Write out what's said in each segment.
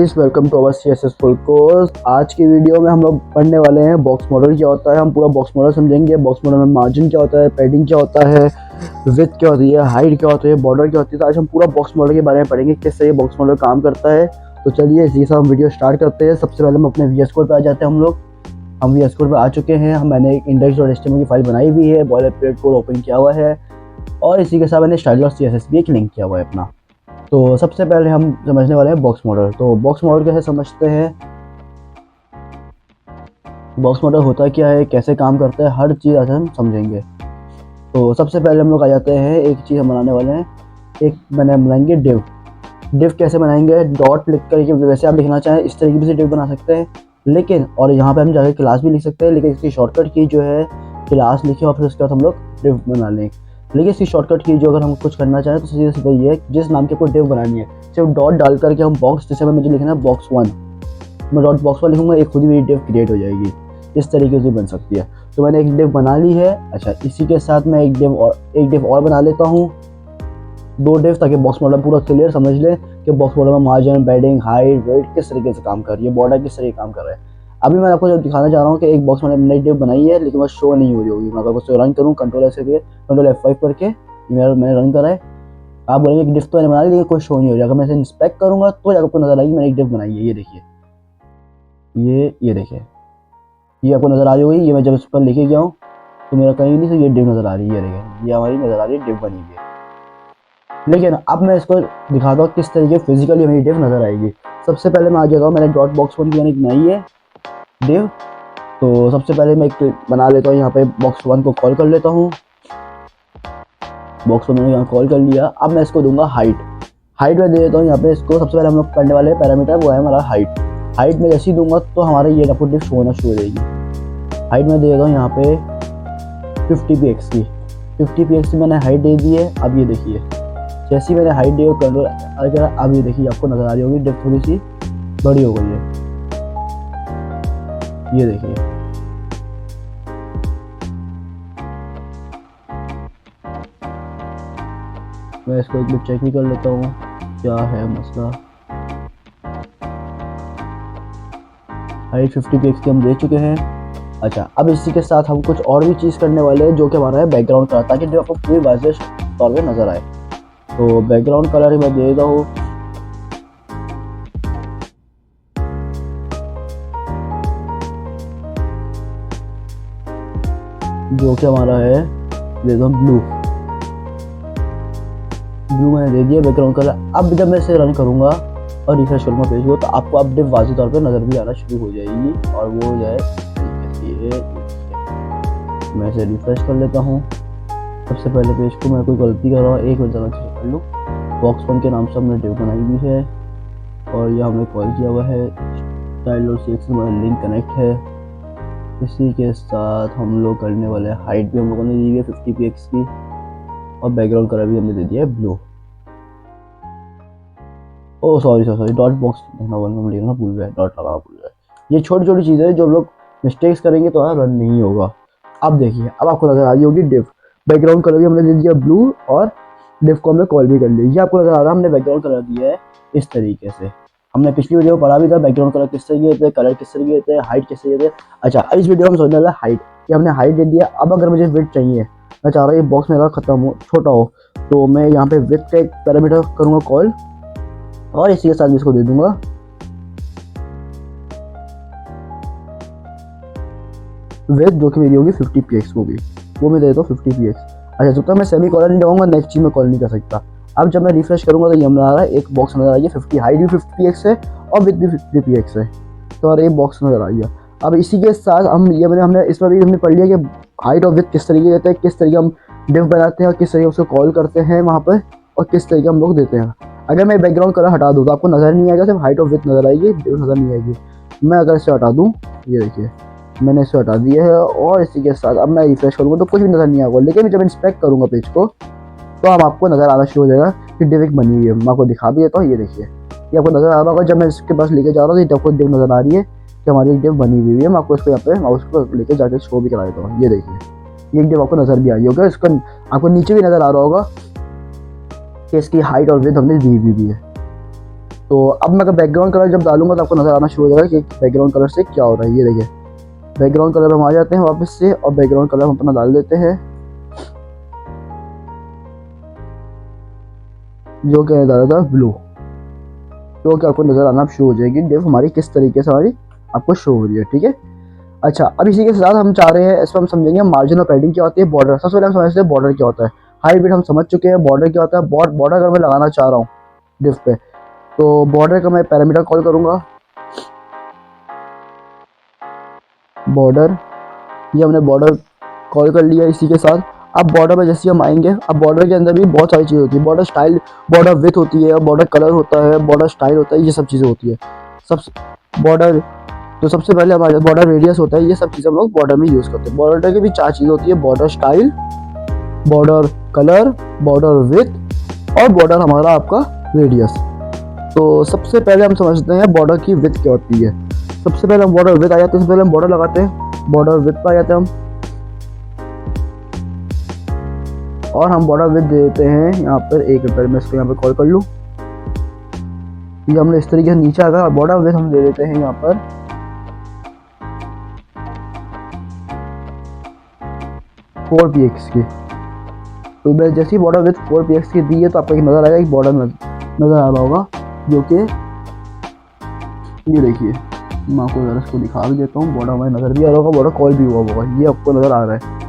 Guys, welcome to our CSS full course. आज की video में हम लोग पढ़ने वाले हैं बॉक्स मॉडल क्या होता है। हम पूरा बॉक्स मॉडल समझेंगे। बॉक्स मॉडल में मार्जिन क्या होता है, पैडिंग क्या होता है, विड्थ क्या होती है, हाइट क्या होती है, बॉर्डर क्या होती है। तो आज हम पूरा बॉक्स मॉडल के बारे में पढ़ेंगे, किस तरह बॉक्स मॉडल काम करता है। तो चलिए इसी के साथ हम वीडियो स्टार्ट करते हैं। सबसे पहले हम अपने VS कोड पर आ जाते हैं। हम VS कोड पर आ चुके हैं। मैंने एक index.html की फाइल बनाई हुई है, बॉयलरप्लेट कोड ओपन किया हुआ है और इसी के साथ मैंने style.css भी एक लिंक किया हुआ है अपना। तो सबसे पहले हम समझने वाले हैं बॉक्स मॉडल। तो बॉक्स मॉडल कैसे समझते हैं, बॉक्स मॉडल होता क्या है, कैसे काम करता है, हर चीज़ आज हम समझेंगे। तो सबसे पहले हम लोग आ जाते हैं, एक चीज़ हम बनाने वाले हैं, एक बनाएंगे डिव। डिव कैसे बनाएंगे, डॉट लिख करके, वैसे आप लिखना चाहें इस तरीके से डिव बना सकते हैं, लेकिन और यहाँ पे हम जाकर क्लास भी लिख सकते हैं, लेकिन इसकी शॉर्टकट की जो है क्लास लिखे और फिर उसके बाद हम लोग डिव बना लें। लेकिन इसकी शॉर्टकट की जो अगर हम कुछ करना चाहें तो सीधे सीधे ये है, जिस नाम की आपको डिव बनानी है सिर्फ डॉट डाल करके हम बॉक्स, जैसे मुझे लिखना है बॉक्स 1, मैं डॉट बॉक्स 1 लिखूंगा, एक खुद ही मेरी डिव क्रिएट हो जाएगी। इस तरीके से बन सकती है। तो मैंने एक डिव बना ली है। अच्छा, इसी के साथ मैं एक डिव और बना लेता हूँ, 2 डिव, ताकि बॉक्स मॉडल पूरा क्लियर समझ लें कि बॉक्स मॉडल में मार्जिन, पैडिंग, हाइट, वेट किस तरीके से काम कर रही है, बॉर्डर किस तरीके काम कर रहा है। अभी मैं आपको जो दिखाना चाह रहा हूँ कि एक बॉक्स मॉडल नई डिव बनाई है, लेकिन वो शो नहीं हो रही होगी। मैं अगर उसको रन करूँ कंट्रोल F5 करके, मैंने रन करा है, आप बोलेंगे कि डिव तो मैंने बना ली लेकिन कोई शो नहीं हो रही। अगर मैं इसे इंस्पेक्ट करूँगा तो आपको नजर आएगी मैंने एक डिव बनाई है। ये देखिए, ये देखिए, ये आपको नजर आ रही होगी। ये मैं जब इस पर लिखे गया हूँ तो मेरा कहीं नहीं से ये डिव नजर आ रही है। ये देखिए, ये हमारी नजर आ रही है, डिव बनी हुई है। लेकिन अब मैं इसको दिखाता हूँ किस तरीके फिजिकली मेरी डिव नजर आएगी। सबसे पहले मैं आ जाता हूँ, मैंने डॉट बॉक्स 1 की मैंने बनाई है डिव। तो सबसे पहले मैं एक बना लेता हूँ, यहाँ पे बॉक्स 1 को कॉल कर लेता हूँ। बॉक्स 1 मैंने यहाँ कॉल कर लिया। अब मैं इसको दूंगा हाइट में दे देता हूँ। यहाँ पे इसको सबसे पहले हम लोग करने वाले पैरामीटर वो है हमारा हाइट में जैसे ही दूंगा तो हमारा ये आपको डिव शो होना शुरू हो जाएगी। हाइट में दे देता हूँ यहाँ पे 50 px की मैंने हाइट दे दी है। अब ये देखिए, जैसी मैंने हाइट दी कंट्रोल, अब ये देखिए आपको नजर आ रही होगी डिव थोड़ी सी बड़ी हो गई है। ये देखिए, मैं इसको एक बार चेक भी कर लेता हूँ क्या है मसला। हाइट 50 px की हम दे चुके हैं। अच्छा, अब इसी के साथ हम कुछ और भी चीज़ करने वाले हैं, जो कि हमारा है बैकग्राउंड कलर, ताकि जो आपको पूरी वाज़ेह तौर पे नजर आए। तो बैकग्राउंड कलर ही मैं दे देता हूँ, जो कि हमारा है, दे दो ब्लू मैंने दे दिया बैकग्राउंड कलर। अब जब मैं इसे रन करूँगा और रिफ्रेश करूँगा पेज को, तो आपको अब डिव वाज़ेह तौर पे नज़र भी आना शुरू हो जाएगी। और वो हो जाए मैं इसे रिफ्रेश कर लेता हूँ। सबसे पहले पेज को मैं कोई गलती कर रहा हूँ, एक मिनट चेक कर लूँ। बॉक्स 1 के नाम से हमने डिव बनाई हुई है और यह हमने कॉल किया हुआ है, style.css हमारा लिंक कनेक्ट है। इसी के साथ हम लोग करने वाले हैं हाइट भी हम लोगों ने दी है 50 px की, और बैकग्राउंड कलर भी हमने दे दिया है ब्लू। ओ सॉरी, डॉट बॉक्स लिखना भूल गया, डॉट लगाना भूल गया। ये छोटी छोटी चीज़ें हैं जो हम लोग मिस्टेक्स करेंगे तो रन नहीं होगा। अब देखिए, अब आपको नजर आ रही होगी डिव, बैकग्राउंड कलर भी हमने दे दिया ब्लू और डिव को हमने कॉल भी कर लिया। ये आपको नजर आ रहा है, हमने बैकग्राउंड कलर दिया है इस तरीके से। हमने पिछली वीडियो में पढ़ा भी था बैकग्राउंड कलर किस तरीके थे, कलर किस तरीके थे, हाइट किस तरीके थे। अच्छा, इस वीडियो में समझने वाला हाइट, कि हमने हाइट दे दिया। अब अगर मुझे विड्थ चाहिए, मैं चाह रहा हूँ ये बॉक्स मेरा खत्म हो, छोटा हो, तो मैं यहाँ पे विड्थ का एक पैरामीटर करूँगा कॉल और इसी के साथ इसको दे दूंगा विड्थ, जो कि मेरी होगी 50 px। वो मैं दे देता हूँ 50 px। अच्छा, जब तक मैं सेमी कॉलर नहीं लगाऊंगा नेक्स्ट चीज में कॉल नहीं कर सकता। अब जब मैं रिफ्रेश करूंगा तो ये हमारा आ रहा है, एक बॉक्स नजर आ रही है 50, हाइट भी 50 px है और विड्थ भी 50 px है, तो और एक बॉक्स नजर आ रही है। अब इसी के साथ हम ये हमने इसमें भी हमने पढ़ लिया कि हाइट और विड्थ किस तरीके देते हैं, किस तरीके हम डिव बनाते हैं और किस तरीके उसको कॉल करते हैं वहाँ पर, और किस तरीके हम लोग देते हैं। अगर मैं बैकग्राउंड कलर हटा दूँ तो आपको नजर नहीं आएगा, सिर्फ हाइट और विड्थ नजर आएगी, डिव नजर नहीं आएगी। मैं अगर इसे हटा दूँ, ये देखिए मैंने इसे हटा दिया है, और इसी के साथ अब मैं रिफ्रेश करूँगा तो कुछ भी नजर नहीं आएगा। लेकिन जब इंस्पेक्ट करूँगा पेज को तो अब आपको नजर आना शुरू हो जाएगा कि डिव एक बनी हुई है। मैं आपको दिखा भी देता हूँ, ये देखिए, ये आपको नजर आ रहा होगा। जब मैं इसके पास लेके जा रहा हूँ तो आपको डिव नजर आ रही है कि हमारी एक डिव बनी हुई है। मैं आपको इसको यहाँ पे माउस को लेके जाके शो भी करा देता हूँ। ये देखिए, ये एक डिव आपको नजर भी आई होगा, इसका आपको नीचे भी नजर आ रहा होगा कि इसकी हाइट और विड्थ हमने दी हुई भी है। तो अब मैं बैकग्राउंड कलर जब डालूंगा तो आपको नज़र आना शुरू हो जाएगा कि बैकग्राउंड कलर से क्या हो रहा है। ये देखिए बैकग्राउंड कलर हम आ जाते हैं वापस से और बैकग्राउंड कलर हम अपना डाल देते हैं जो कि डाला था ब्लू, तो कि आपको नज़र आना शुरू हो जाएगी डिव हमारी किस तरीके से हमारी आपको शो हो रही है। ठीक है, अच्छा अब इसी के साथ हम चाह रहे हैं इसमें हम समझेंगे मार्जिन और पैडिंग क्या होती है, बॉर्डर। सबसे पहले हम समझते हैं बॉर्डर क्या होता है। हाइट विड्थ हम समझ चुके हैं, बॉर्डर क्या होता है। बॉर्डर अगर मैं लगाना चाह रहा हूँ डिव पे तो बॉर्डर का मैं पैरामीटर कॉल करूँगा बॉर्डर, ये हमने बॉर्डर कॉल कर लिया इसी के साथ। अब बॉर्डर में जैसे हम आएंगे, अब बॉर्डर के अंदर भी बहुत सारी चीज़ होती है, बॉर्डर स्टाइल, बॉर्डर विथ होती है, बॉर्डर कलर होता है, बॉर्डर स्टाइल होता है, ये सब चीज़ें होती है सब बॉर्डर। तो सबसे पहले हमारे बॉर्डर रेडियस होता है, ये सब चीज़ें हम लोग बॉर्डर में यूज़ करते हैं। बॉर्डर की भी 4 चीज़ें होती है, border style, border colour, border with और बॉर्डर हमारा आपका रेडियस। तो सबसे पहले हम समझते हैं बॉर्डर की विथ क्या होती है। सबसे पहले हम बॉर्डर विथ आ जाते हैं, सबसे पहले हम बॉर्डर लगाते हैं, बॉर्डर विथ पर आ जाते हैं हम और हम बॉर्डर विथ देते हैं यहाँ पर। एक मिनट मैं इसको यहाँ पर कॉल कर लूँ, ये हमने इस तरीके से नीचे आ गया। बॉर्डर विथ हम दे देते हैं यहाँ पर 4px की। तो मैं जैसे ही बॉर्डर विथ 4px की दी है तो आपको एक नज़र आएगा, एक बॉर्डर नज़र आ रहा होगा जो कि ये देखिए, मैं आपको ज़रा इसको दिखा भी देता हूँ। बॉर्डर हमारे नज़र भी आ रहा होगा, बॉर्डर कॉल भी हुआ होगा, ये आपको नज़र आ रहा है।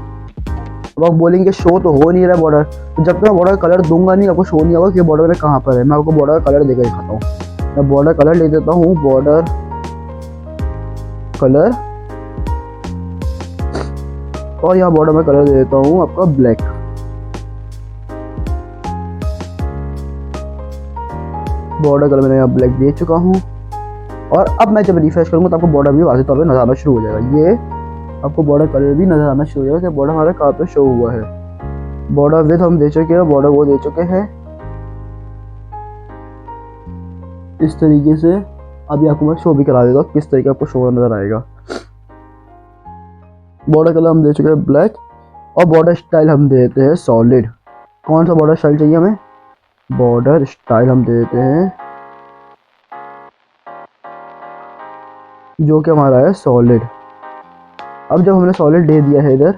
अब आप बोलेंगे शो तो हो नहीं रहा है बॉर्डर, तो जब तक मैं बॉर्डर कलर दूंगा नहीं आपको शो नहीं होगा कि बॉर्डर में कहाँ पर है। मैं आपको बॉर्डर कलर देकर दिखाता हूँ। मैं बॉर्डर कलर ले देता हूँ, बॉर्डर कलर, और यहाँ बॉर्डर में कलर दे देता हूँ आपका ब्लैक। बॉर्डर कलर मैंने यहाँ ब्लैक दे चुका हूँ और अब मैं जब रिफ्रेश करूँगा तो आपको बॉर्डर भी वाज़ेह तौर पे नज़र आना शुरू हो जाएगा। ये आपको बॉर्डर कलर भी नज़र आना शुरू हो जाएगा कि बॉर्डर हमारा कहाँ पे शो हुआ है। बॉर्डर विथ हम दे चुके हैं, बॉर्डर वो दे चुके हैं इस तरीके से। अभी आपको मैं शो भी करा देता हूँ किस तरीके आपको शो नज़र आएगा। बॉर्डर कलर हम दे चुके हैं ब्लैक और बॉर्डर स्टाइल हम दे देते हैं सॉलिड। कौन सा बॉर्डर स्टाइल चाहिए हमें, बॉर्डर स्टाइल हम दे देते हैं जो कि हमारा है सॉलिड। अब जब हमने सॉलिड दे दिया है इधर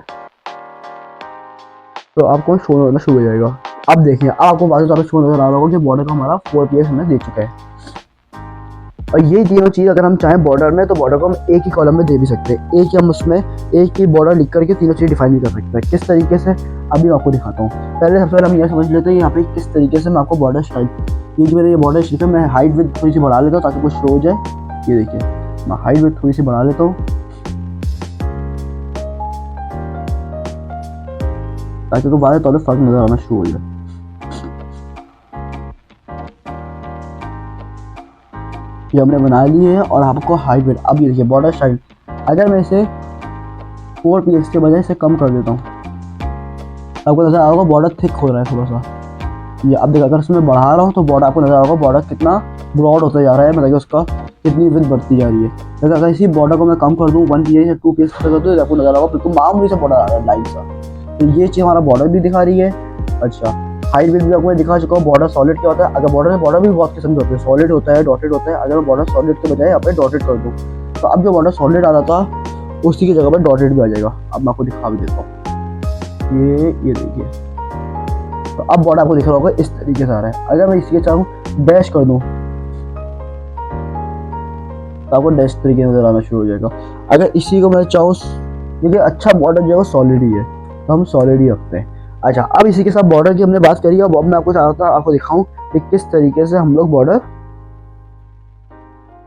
तो आपको शो होना शुरू हो जाएगा। अब देखिए आपको वाज़ेह तौर पे शो नज़र आ रहा होगा कि बॉर्डर का हमारा 4px हमने दे चुका है। और ये तीनों चीज़ अगर हम चाहें बॉर्डर में तो बॉर्डर को हम एक ही कॉलम में दे भी सकते हैं, एक ही हम उसमें एक ही बॉर्डर लिख करके तीनों चीज़ डिफाइन भी कर सकते हैं। किस तरीके से अभी मैं आपको दिखाता हूँ। पहले सबसे पहले हम ये समझ लेते हैं यहाँ पे किस तरीके से मैं आपको बॉर्डर स्टाइल, ये जो मेरे ये बॉर्डर स्टाइल है मैं हाइट विड्थ थोड़ी सी बढ़ा लेता हूँ ताकि कुछ शो हो जाए। ये देखिए मैं हाइट विड्थ थोड़ी सी बढ़ा लेता हूँ ताकि आपको वाज़ेह तौर पे फर्क नज़र आना शुरू हो जाए। ये हमने बना लिए है और आपको हाइट विड्थ। अब ये देखिए बॉर्डर स्टाइल, अगर मैं इसे 4px के बजाय इसे कम कर देता हूँ आपको नज़र आएगा बॉर्डर थिक हो रहा है थोड़ा सा। ये अब देखिए अगर इसमें बढ़ा रहा हूँ तो बॉर्डर आपको नज़र आएगा बॉर्डर कितना ब्रॉड होता जा रहा है, मतलब उसका कितनी विड्थ बढ़ती जा रही है। लेकिन अगर इसी बॉर्डर को मैं कम कर दूँ 1px या 2px कर दूँ तो आपको नज़र आएगा बिल्कुल मामूली सा बॉर्डर आ रहा है लाइन सा। तो ये चीज़ हमारा बॉर्डर भी दिखा रही है। अच्छा हाइट विड्थ भी आपको मैं दिखा चुका हूँ। बॉर्डर सॉलिड क्या होता है, अगर बॉर्डर भी बहुत किस्म के होते हैं, सॉलिड होता है, डॉटेड होता है। अगर मैं बॉर्डर सॉलिड के बजाय यहाँ पे डॉटेड कर दूँ तो अब जो बॉर्डर सॉलिड आ रहा था उसी की जगह पर डॉटेड भी आ जाएगा। अब मैं आपको दिखा भी देता हूँ, ये देखिए। तो अब बॉर्डर आपको दिख रहा होगा इस तरीके से आ रहा है। अगर मैं इसके चाहूँ डैश कर दूँ तो आपको डैश तरीके से नजर आना शुरू हो जाएगा। अगर इसी को मैं चाहूँ, क्योंकि अच्छा बॉर्डर जो है सॉलिड ही है तो हम सॉलिड ही रखते हैं। अच्छा अब इसी के साथ बॉर्डर की हमने बात करी है, अब मैं आपको चाहता हूँ आपको दिखाऊं कि किस तरीके से हम लोग बॉर्डर,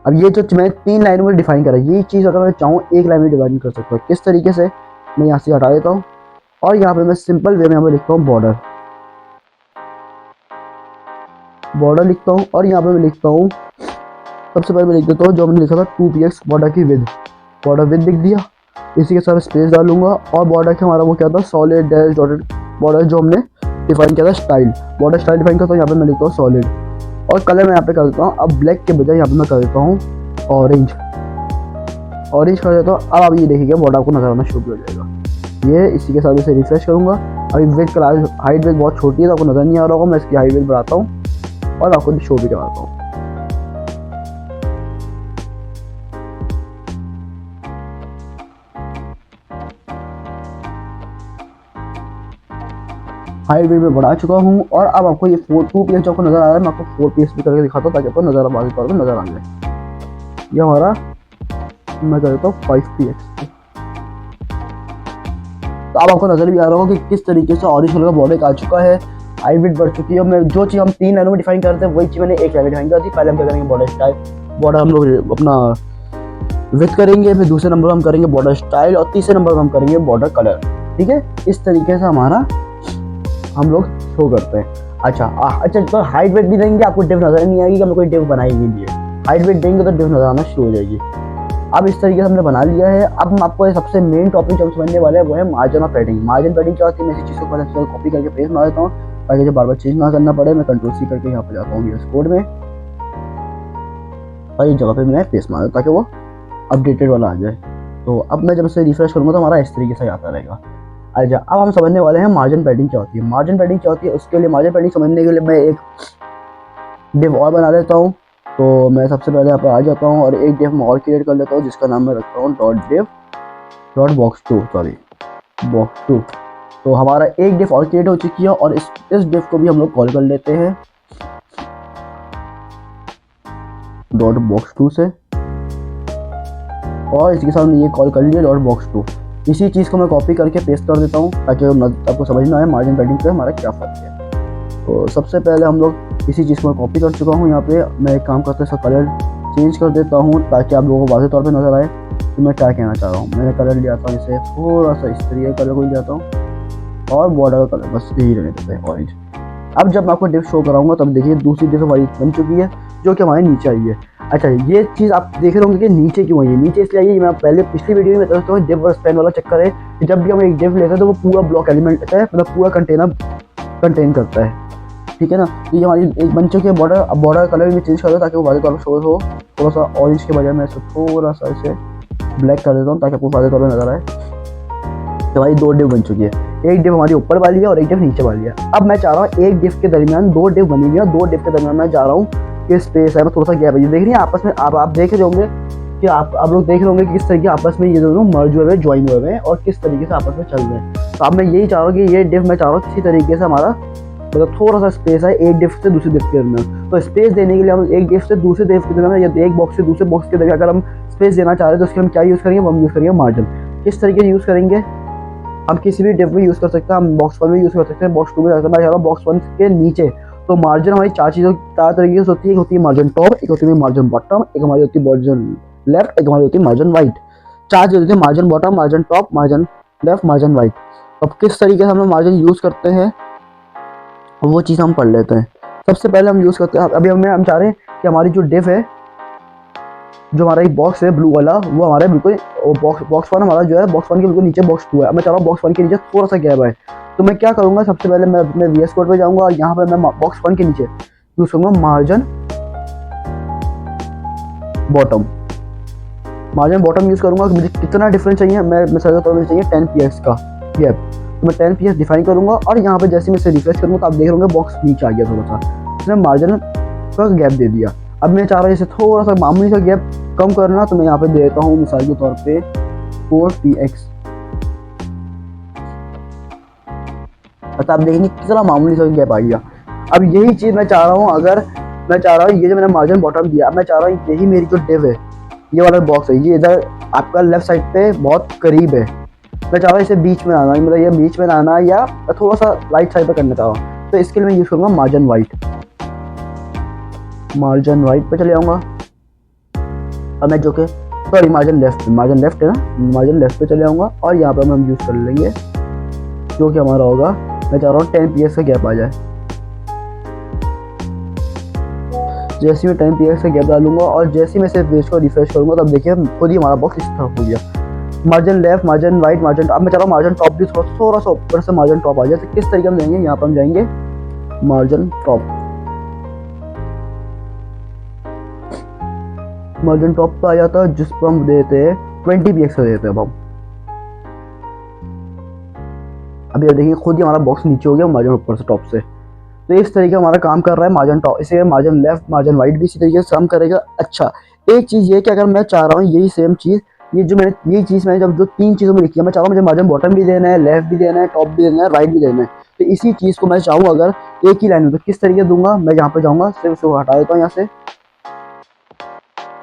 अब ये जो मैं 3 लाइनों में डिफाइन करा ये चीज़ अगर मैं चाहूँ एक लाइन में डिवाइड कर सकता हूँ। किस तरीके से, मैं यहाँ से हटा देता हूँ और यहाँ पे मैं सिंपल वे में यहाँ पे लिखता हूँ बॉर्डर लिखता हूँ और यहाँ पे मैं लिखता हूँ, सबसे पहले मैं लिख देता हूँ जो हमने लिखा था 2px बॉर्डर की विद, बॉर्डर विद लिख दिया। इसी के साथ स्पेस डालूंगा और बॉर्डर के हमारा वो क्या था सॉलिड डैश डॉटेड बॉर्डर जो हमने डिफाइन किया था स्टाइल, बॉर्डर स्टाइल डिफाइन करता हूँ। यहाँ पे मैं लिखता हूँ सॉलिड और कलर मैं यहाँ पे कर देता हूँ। अब ब्लैक के बजाय यहाँ पे मैं कर देता हूँ ऑरेंज कर देता हूँ। अब आप ये देखिएगा बॉर्डर आपको नजर आना शुरू हो जाएगा। ये इसी के साथ इसे रिफ्रेश करूँगा। अभी विड्थ कलर हाइट विड्थ बहुत छोटी है तो आपको नजर नहीं आ रहा होगा। मैं इसकी हाइट विड्थ बढ़ाता हूँ और आपको शो भी कराता हूँ। हाइट वेट में बढ़ा चुका हूँ और अब आपको ये 2 px जो आपको नजर आ रहा है, मैं आपको 4 px भी करके दिखाता हूँ ताकि आपको नजर वाजे तौर पर नजर आ जाए। ये हमारा, मैं कर देता हूँ 5px। तो अब आपको नजर भी आ रहा होगा कि किस तरीके से ऑरेंज कलर का बॉर्डर आ चुका है, हाइट वेट बढ़ चुकी है। मैं जो चीज़ हम 3 लाइनों में डिफाइन करते हैं वही चीज़ मैंने 1 लाइन में डिफाइन कर दी। पहले हम क्या करेंगे, बॉर्डर स्टाइल, बॉर्डर हम लोग अपना विथ करेंगे, फिर दूसरे नंबर हम करेंगे बॉर्डर स्टाइल और तीसरे नंबर पर हम करेंगे बॉर्डर कलर। ठीक है, इस तरीके से हमारा हम लोग शो करते हैं। अच्छा तो हाइट वेट भी देंगे, आपको डिफ नजर नहीं आएगी कि हमने कोई डिफ बनाई नहीं दी है। हाइट वेट देंगे तो डिफ नजर आना शुरू हो जाएगी। अब इस तरीके से हमने बना लिया है। अब हम आपको सबसे मेन टॉपिक जो हम समझने वाले हैं वो है margin of padding. Margin padding क्या होती है, मैं इसी चीज़ को पहले कॉपी करके पेस्ट मार देता हूँ ताकि जो बार बार चेंज ना करना पड़े। मैं Ctrl+C करके यहाँ पर जाता हूँ VS कोड में और इस जगह पे मैं पेस्ट मार देता ताकि वो अपडेटेड वाला आ जाए। तो अब मैं जब इसे रिफ्रेश करूँगा तो हमारा इस तरीके से आता रहेगा। अच्छा, अब हम समझने वाले हैं मार्जिन पैडिंग क्या होती है। मार्जिन पैडिंग क्या होती है, उसके लिए मार्जिन पैडिंग समझने के लिए मैं एक डिव और बना लेता हूँ। तो मैं सबसे पहले यहाँ पर आ जाता हूँ और एक डिव मैं और क्रिएट कर लेता हूँ जिसका नाम मैं रखता हूँ .div.box2। तो हमारा एक डिव और क्रिएट हो चुकी है और इस डिव को भी हम लोग कॉल कर लेते हैं .box2 से, और इसके साथ ये कॉल कर लिया .box2। इसी चीज़ को मैं कॉपी करके पेस्ट कर देता हूँ ताकि आपको समझ में आए मार्जिन पैडिंग से हमारा क्या फ़र्क है। तो सबसे पहले हम लोग इसी चीज़ को मैं कॉपी कर चुका हूँ। यहाँ पे मैं एक काम करते हैं, इसका कलर चेंज कर देता हूँ ताकि आप लोगों को वाज़ेह तौर पे नज़र आए कि मैं क्या कहना चाह रहा हूँ। मैंने कलर लिया था, इसे थोड़ा सा इस तरीके का कलर को लिया था और बॉर्डर का कलर बस यही रहने देते हैं ऑरेंज। अब जब मैं आपको डिव शो कराऊंगा तब देखिए दूसरी डिव हमारी बन चुकी है जो कि हमारे नीचे आई है। अच्छा, ये चीज़ आप देख रहे होंगे कि नीचे क्यों आई है। नीचे इसलिए आई है, मैं पहले पिछली वीडियो में बताता हूँ, डिव और स्पैन वाला चक्कर है कि जब भी हम एक डिव लेते हैं तो वो पूरा ब्लॉक एलिमेंट लेता है, मतलब पूरा कंटेनर कंटेन करता है। ठीक है ना, तो ये हमारी एक बन चुकी है बॉर्डर। अब बॉर्डर का कलर भी चेंज कर दो ताकि वो वाज़ेह तौर पर शो हो। थोड़ा सा ऑरेंज के बजाय मैं इसे थोड़ा सा इसे ब्लैक कर देता हूँ ताकि आपको वाज़ेह तौर पर नजर आए। तो हमारी 2 डिव बन चुकी है, एक डिव हमारी ऊपर वाली है और एक डिव नीचे वाली है। अब मैं चाह रहा हूँ एक डिव के दरमियान 2 डिव बनी हुई है, 2 डिव के दरमियान मैं चाह रहा हूँ कि स्पेस है, मैं थोड़ा सा गैप है। ये देख रही है आपस में, आप देख रहे होंगे कि आप लोग देख रहे होंगे कि किस तरीके आपस में ये दोनों मर्ज हुए हैं, ज्वाइन हुए हैं और किस तरीके से आपस में चल रहे हैं। तो अब मैं यही चाह रहा हूँ कि ये डिव मैं चाह रहा हूँ किसी तरीके से हमारा मतलब थोड़ा सा स्पेस है एक डिव से दूसरी डिव के दरमियान। तो स्पेस देने के लिए हम एक डिव से दूसरे डिव के दरमियान या एक बॉक्स से दूसरे बॉक्स के दरमियान अगर हम स्पेस देना चाह रहे हैं तो उसके हम क्या यूज़ करेंगे, हम यूज़ करेंगे मार्जिन। किस तरीके से यूज़ करेंगे, हम किसी भी डिव में यूज़ कर सकते हैं, हम बॉक्स 1 में यूज़ कर सकते हैं, बॉक्स 2 में करना चाह रहा हूँ बॉक्स 1 के नीचे। तो मार्जिन हमारी 4 तरीके से होती है। एक होती है मार्जिन टॉप, एक होती है मार्जिन बॉटम, एक हमारी होती है मार्जिन लेफ्ट, एक हमारी होती है मार्जिन राइट। 4 चीज़ होती है, margin bottom, margin top, margin left, margin right. अब किस तरीके से हम लोग मार्जिन यूज़ करते हैं वो चीज़ हम पढ़ लेते हैं। सबसे पहले हम यूज़ करते हैं, अभी हम चाह रहे हैं कि हमारी जो डिव है, जो हमारा एक बॉक्स है ब्लू वाला, वो हमारे बिल्कुल बॉक्स 1 हमारा जो है बॉक्स 1 के बिल्कुल नीचे बॉक्स 2 है। मैं चाह रहा हूँ बॉक्स 1 के नीचे थोड़ा सा गैप है। तो मैं क्या करूँगा, सबसे पहले मैं अपने VS कोड पे जाऊँगा और यहाँ पर मैं बॉक्स 1 के नीचे यूज़ करूँगा margin bottom. Margin bottom use करूँगा। मुझे कितना डिफरेंस चाहिए, मैं सर तो मुझे चाहिए 10px का गैप। तो मैं 10px डिफाइन करूँगा और यहाँ पे जैसे मैं इसे रिफ्रेश करूँगा तो आप देख रहे बॉक्स नीचे आ गया थोड़ा सा, इसने मार्जिन का गैप दे दिया। अब मैं चाह रहा हूँ इसे थोड़ा सा मामूली सा गैप कम करना, तो मैं यहाँ पे दे देता हूँ मिसाल के तौर पे 4px। अच्छा, आप देखेंगे कितना मामूली सा गैप आ गया। अब यही चीज़ मैं चाह रहा हूँ, अगर मैं चाह रहा हूँ ये जो मैंने मार्जिन बॉटम दिया, अब मैं चाह रहा हूँ यही मेरी जो डिव है, ये वाला बॉक्स है, ये इधर आपका लेफ्ट साइड पे बहुत करीब है। मैं चाह रहा हूँ इसे बीच में आना, मतलब ये बीच में आना या थोड़ा सा राइट साइड पे करना चाह रहा हूँ। तो इसके लिए मैं यूज़ करूँगा मार्जिन वाइट। मार्जिन वाइट पे चले जाऊँगा। अब मैं जो कि सॉरी मार्जिन लेफ्ट है ना, मार्जिन लेफ्ट पे चले जाऊँगा और यहाँ पर हम यूज़ कर लेंगे जो कि हमारा होगा, मैं चाह रहा हूँ 10px का गैप आ जाए। जैसे मैं 10px का गैप डालूंगा और जैसे मैं इसे पेज को रिफ्रेश करूँगा तब देखिए खुद ही हमारा बॉक्स इस तरफ हो गया। Margin left, margin right, margin, अब मैं चाह रहा हूँ मार्जिन टॉप भी थोड़ा सा ऊपर से मार्जिन टॉप आ जाए। तो किस तरीके हम जाएंगे, यहाँ पर हम जाएंगे मार्जिन टॉप। मार्जिन टॉप पे आ जाता है जिस पर हम देते हैं 20px का देते हैं। अब हम अभी देखिए खुद ही हमारा बॉक्स नीचे हो गया मार्जिन ऊपर से टॉप से। तो इस तरीके हमारा काम कर रहा है मार्जिन टॉप। इसे मार्जिन लेफ्ट, मार्जिन राइट भी इसी तरीके से काम करेगा। अच्छा, एक चीज़ ये कि अगर मैं चाह रहा हूँ यही सेम चीज़, यही चीज़ मैंने जब जो 3 चीज़ों में लिखी है, मैं चाह रहा हूँ मुझे मार्जिन बॉटम भी देना है, लेफ्ट भी देना है, टॉप भी देना है, राइट भी देना है। तो इसी चीज़ को मैं चाहूँ अगर एक ही लाइन में तो किस तरीके दूंगा, मैं यहाँ पे जाऊँगा, सिर्फ उसको हटा देता हूँ यहाँ से।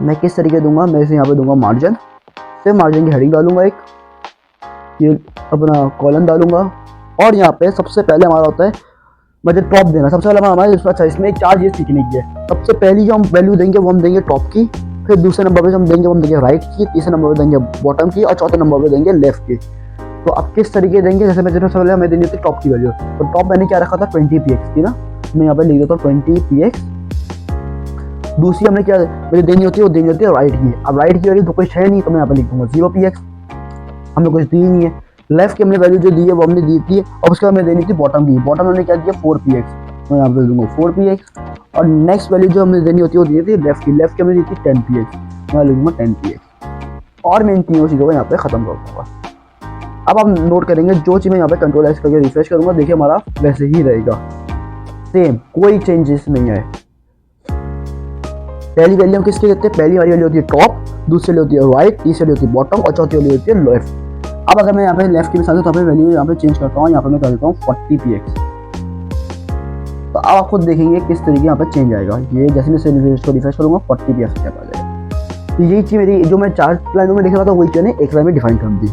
मैं किस तरीके दूंगा, मैं इसे यहाँ पे दूंगा मार्जिन, सिर्फ मार्जिन की हेडिंग डालूंगा, एक ये अपना कॉलम डालूंगा। और यहाँ पे सबसे पहले हमारा होता है मुझे टॉप देना। सबसे पहले हमारे अच्छा इसमें एक 4 चीज़ सीखने की है। सबसे पहली जो हम वैल्यू देंगे वो हम देंगे टॉप की, फिर दूसरे नंबर पे हम देंगे राइट की, तीसरे नंबर पे देंगे बॉटम की, और चौथे नंबर पे देंगे लेफ्ट की। तो अब किस तरीके देंगे, जैसे मैं सबसे पहले हमें देनी होती है टॉप की वैल्यू। तो टॉप मैंने क्या रखा था 20px की ना, मैं यहाँ पे लिख देता हूँ 20px। दूसरी हमने क्या मुझे देनी होती है, वो देनी होती है राइट की। अब राइट की वैल्यू तो कुछ है नहीं, तो मैं यहाँ पे लिख दूंगा 0px, हमने कुछ दी नहीं है। लेफ्ट की हमने वैल्यू जो दी है वो हमने दी थी, और उसके बाद हमें देनी थी बॉटम की। बॉटम हमने क्या दिया 4px, मैं यहाँ पे दूंगा 4px। और नेक्स्ट वैल्यू जो हमने देनी होती है वो दी थी लेफ्ट की। लेफ्ट की हमने दी थी 10px, मैं लिखूंगा 10px। और मैं इन तीनों चीज़ों को यहाँ पे खत्म कर दूंगा। अब हम नोट करेंगे जो चीज़ मैं यहाँ पे कंट्रोल एस करके रिफ्रेश करूंगा, देखिए हमारा वैसे ही रहेगा, सेम, कोई चेंजेस नहीं है। पहली वैल्यू हम किसकी लेते हैं, पहली वाली वैल्यू होती है टॉप, दूसरी वैल्यू होती है राइट, तीसरी वैल्यू होती है बॉटम, और चौथी वैल्यू होती है लेफ्ट। अब अगर मैं यहाँ पे लेफ्ट की भी साथ तो वैल्यू यहाँ पे चेंज करता हूँ, यहाँ पे मैं कर देता हूँ 40px। तो अब आप खुद देखेंगे किस तरीके यहाँ पे चेंज आएगा। ये जैसे मैं इसको रिफ्रेश करूँगा 40px क्या आ जाएगा। तो यही चीज़ मेरी जो मैं 4 लाइनों में लिख रहा था वही चीज़ एक लाइन में डिफाइन कर दी।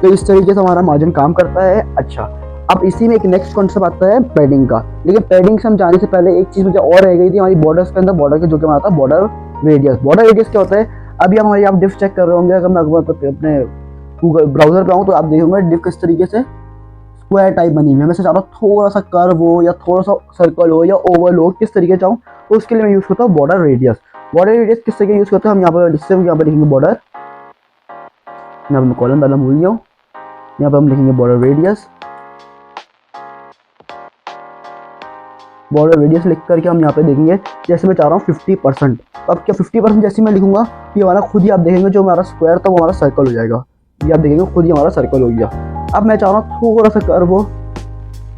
तो इस तरीके से हमारा मार्जिन काम करता है। अच्छा, अब इसी में एक नेक्स्ट कॉन्सेप्ट आता है पैडिंग का। लेकिन पैडिंग से हम जाने से पहले एक चीज़ मुझे और रह गई थी हमारी बॉर्डर्स के अंदर, बॉर्डर के जो कि हमारा था बॉर्डर रेडियस। बॉर्डर रेडियस क्या होता है, अभी हमारी आप डिफ चेक कर रहे होंगे, अगर मैं अपने गूगल ब्राउजर पे आऊँ तो आप देखेंगे डिफ किस तरीके से स्क्वायर टाइप बनी हुई है। मैं से चाहता हूँ थोड़ा सा कर्व हो या थोड़ा सा सर्कल हो या ओवल हो, किस तरीके चाहूँ, तो उसके लिए मैं यूज़ करता हूँ बॉर्डर रेडियस। बॉर्डर रेडियस किस तरीके यूज़ करते हैं हम यहाँ पर, जिससे यहाँ पर लिखेंगे बॉर्डर, यहाँ पर कॉलम डालना भूल गया हूँ, यहाँ पर हम लिखेंगे बॉर्डर रेडियस। बॉर्डर रेडियस लिख करके हम यहाँ पे देखेंगे, जैसे मैं चाह रहा हूँ 50%। तो अब क्या 50% जैसे मैं लिखूंगा ये हमारा खुद ही आप देखेंगे जो हमारा स्क्वायर था वो हमारा सर्कल हो जाएगा। ये आप देखेंगे खुद ही हमारा सर्कल हो गया। अब मैं चाह रहा हूँ थोड़ा सा कर्व हो,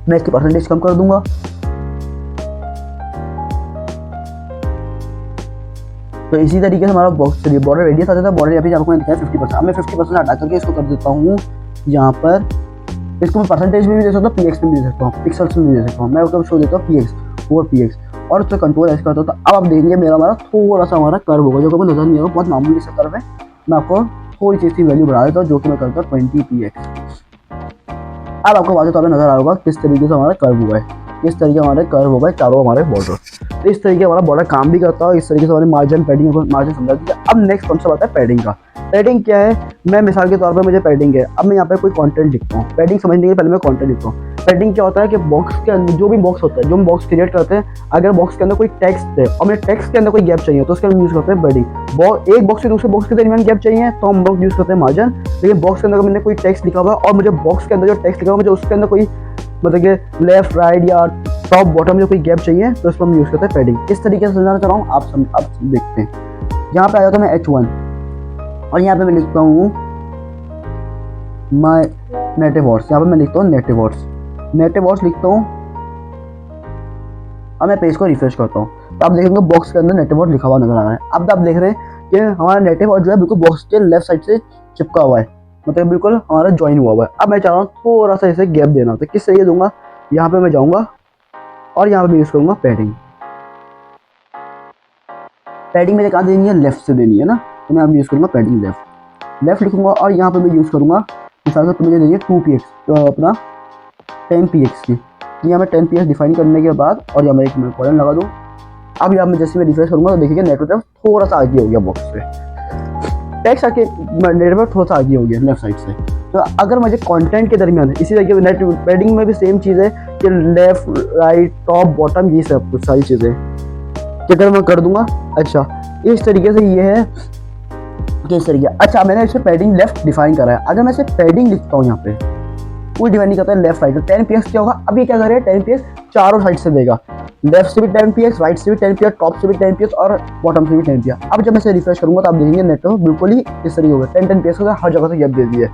मैं इसकी परसेंटेज कम कर दूंगा। तो इसी तरीके से हमारा बॉक्स चलिए बॉर्डर रेडियस आ जाता है। बॉर्डर यहाँ पे आपको दिखा है 50%। अब मैं 50% हटा करके इसको कर देता हूँ यहाँ पर, इसको मैं परसेंटेज में भी दे सकता हूँ, पीएक्स में भी दे सकता हूँ, पिक्सल्स में भी दे सकता हूँ। मैं उसको शो देता हूँ पीएक्स, 4px, और उससे कंट्रोल ऐसे करता हूँ। तो अब आप देखेंगे मेरा हमारा थोड़ा सा हमारा कर्व होगा, जो कि नजर नहीं आएगा, बहुत मामूली सा कर्व है। मैं आपको थोड़ी सी इसकी वैल्यू बढ़ा देता हूँ, जो कि मैं करता हूँ 20px। अब आपको वाज़ेह तौर पर नजर आएगा किस तरीके से हमारा कर्व हुआ है, किस तरीके हमारे कर्व होगा चारों हमारे बॉर्डर। तो इस तरीके हमारा बॉर्डर काम भी करता है, इस तरीके से हमारे मार्जिन पैडिंग मार्जिन समझा दीजिए। अब नेक्स्ट कॉन्सेप्ट आता है पैडिंग का। पैडिंग क्या है, मैं मिसाल के तौर पर मुझे पैडिंग है, अब मैं यहाँ पे कोई कंटेंट लिखता हूँ। पैडिंग समझने के पहले मैं कंटेंट लिखता हूँ। पैडिंग क्या होता है कि बॉक्स के अंदर जो भी बॉक्स होता है, जो हम बॉक्स क्रिएट करते हैं, अगर बॉक्स के अंदर कोई टेक्स्ट है और मेरे टेक्स्ट के अंदर कोई गैप चाहिए तो उसके हम यूज़ करते हैं पैडिंग। एक बॉक्स से दूसरे बॉक्स के दरमियान गैप चाहिए तो हम लोग यूज़ करते हैं मार्जिन। लेकिन बॉक्स के अंदर मैंने कोई टेक्स्ट लिखा हुआ और मुझे बॉक्स के अंदर जो टेक्स्ट लिखा हुआ मुझे उसके अंदर कोई मतलब कि लेफ्ट राइट या टॉप बॉटम में कोई गैप चाहिए तो इसको हम यूज़ करते हैं पैडिंग। किस तरीके से समझाना चाह रहा हूँ आप देखते हैं। यहाँ पे आ जाता हूँ मैं H1 और यहाँ पे मैं लिखता हूँ माई नेटिव वर्ड्स। यहाँ पे मैं लिखता हूँ नेटिव वर्ड्स लिखता हूँ। अब मैं पेज को रिफ्रेश करता हूँ तो आप देखेंगे बॉक्स के अंदर नेटिव वर्ड लिखा हुआ नजर आ रहा है। अब आप देख रहे हैं कि हमारा नेटिव वर्ड जो है बिल्कुल बॉक्स के लेफ्ट साइड से चिपका हुआ है, मतलब बिल्कुल हमारा ज्वाइन हुआ है। अब मैं चाह रहा हूँ थोड़ा सा इसे गैप देना, तो किस तरीके दूंगा, यहाँ पे मैं जाऊँगा और यहाँ पे मैं यूज़ करूँगा पैडिंग। पैडिंग मेरे कहाँ देनी है, लेफ्ट से देनी है ना, तो मैं अब यूज़ करूँगा पैडिंग लेफ्ट लिखूँगा और यहाँ पे मैं यूज़ करूँगा मिसाल से तो मुझे देनी है 2px तो अपना 10px की। यहाँ मैं 10px डिफाइन करने के बाद और यहाँ मैं एक कॉलन लगा दूँ। अब यहाँ मैं जैसे मैं रिफ्रेश करूँगा तो देखिए नेटवर्क थोड़ा सा आगे हो गया, बॉक्स पे टेक्स्ट आके नेटवर्क थोड़ा सा आगे हो गया लेफ्ट साइड से। तो अगर मुझे कंटेंट के दरमियान इसी तरीके नेट पैडिंग में भी सेम चीज़ है कि लेफ्ट राइट टॉप बॉटम ये सब कुछ सारी चीज़ें कि अगर मैं कर दूंगा। अच्छा इस तरीके से ये है किस तरीके। अच्छा मैंने इसे पैडिंग लेफ्ट डिफाइन करा है। अगर मैं इसे पैडिंग लिखता हूँ यहाँ पे कोई डिफाइन नहीं करता है लेफ्ट राइट, तो 10px क्या होगा, अब ये क्या करेगा 10px चारों साइड से देगा, लेफ्ट से भी 10px, राइट से भी 10px, टॉप से भी 10px और बॉटम से भी 10px। अब जब मैं इसे रिफ्रेश करूंगा तो आप देखेंगे नेटवर्क बिल्कुल ही इस तरीके होगा, 10px होगा, हर जगह से गैप दे दी है।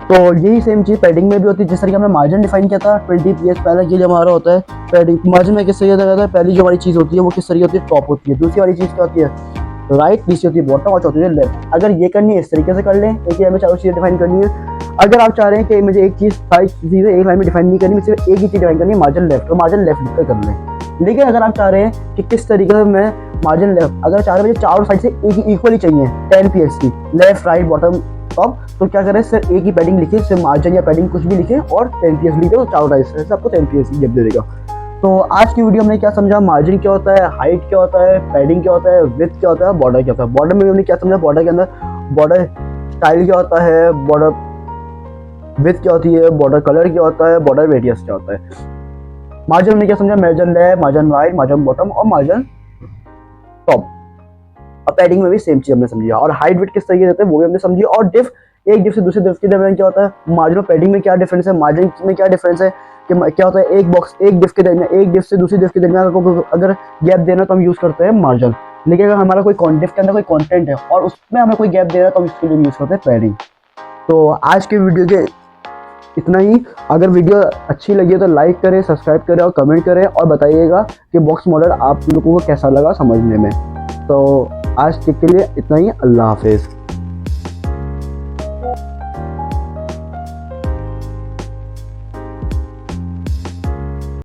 तो यही सेम चीज़ पैडिंग में भी होती है। जिस तरीके हमने मार्जिन डिफाइन किया था 20px पहले के लिए हमारा होता है पैडिंग। मार्जिन में किस तरीके से रहता है, पहली जो हमारी चीज़ होती है वो किस तरीके होती है, टॉप होती है, दूसरी वाली चीज़ क्या होती है राइट, तीसरी होती है बॉटम और चौथी है लेफ्ट। अगर ये करनी है इस तरीके से कर लें, एक हमें चारों चीज़ें डिफाइन करनी है। अगर आप चाह रहे हैं कि मुझे एक चीज़ सारी चीज़ें एक लाइन में डिफाइन नहीं करनी, मुझे सिर्फ एक ही चीज़ डिफाइन करनी है, मार्जिन लेफ्ट, तो मार्जिन लेफ्ट लिख कर कर लें। लेकिन अगर आप चाह रहे हैं कि किस तरीके से मैं मार्जिन लेफ्ट, अगर चाह रहे हैं मुझे चारों साइड से एक इक्वली चाहिए 10 px की, लेफ्ट राइट बॉटम टॉप, तो क्या करें, सिर्फ एक ही पैडिंग लिखिए, सिर्फ मार्जिन या पैडिंग कुछ भी लिखिए और 10 px लिखिए, तो चारों साइड से आपको 10 px की गैप दे देगा। तो आज की वीडियो हमने क्या समझा, मार्जिन क्या होता है, हाइट क्या होता है, पैडिंग क्या होता है, विड्थ क्या होता है, बॉर्डर क्या होता है। बॉर्डर में भी हमने क्या समझा, बॉर्डर के अंदर बॉर्डर स्टाइल क्या होता है, बॉर्डर विड्थ क्या होती है, बॉर्डर कलर क्या होता है, बॉर्डर रेडियस क्या होता है। मार्जिन हमने क्या समझा, margin left, margin right, margin bottom और मार्जिन टॉप। और पैडिंग में भी सेम चीज हमने समझी, और हाइट विड्थ किस तरीके देते हैं वो भी हमने समझी। और डिफ, एक डिफ से दूसरे डिफ के दरमियान क्या होता है, मार्जिन और पैडिंग में क्या डिफरेंस है, मार्जिन में क्या डिफरेंस है, कि क्या होता है, एक बॉक्स एक डिफ के दरमियान, एक डिफ से दूसरी डिफ के दरमियान अगर गैप देना तो हम यूज करते हैं मार्जिन। लेकिन अगर हमारा कोई डिफ के अंदर कोई कंटेंट है और उसमें हमें कोई गैप देना है तो हम इसके लिए यूज करते हैं पैडिंग। तो आज के वीडियो के इतना ही। अगर वीडियो अच्छी लगी तो लाइक करें, सब्सक्राइब करें और कमेंट करें और बताइएगा कि बॉक्स मॉडल आप लोगों को कैसा लगा समझने में। तो आज के लिए इतना ही, अल्लाह हाफिज़।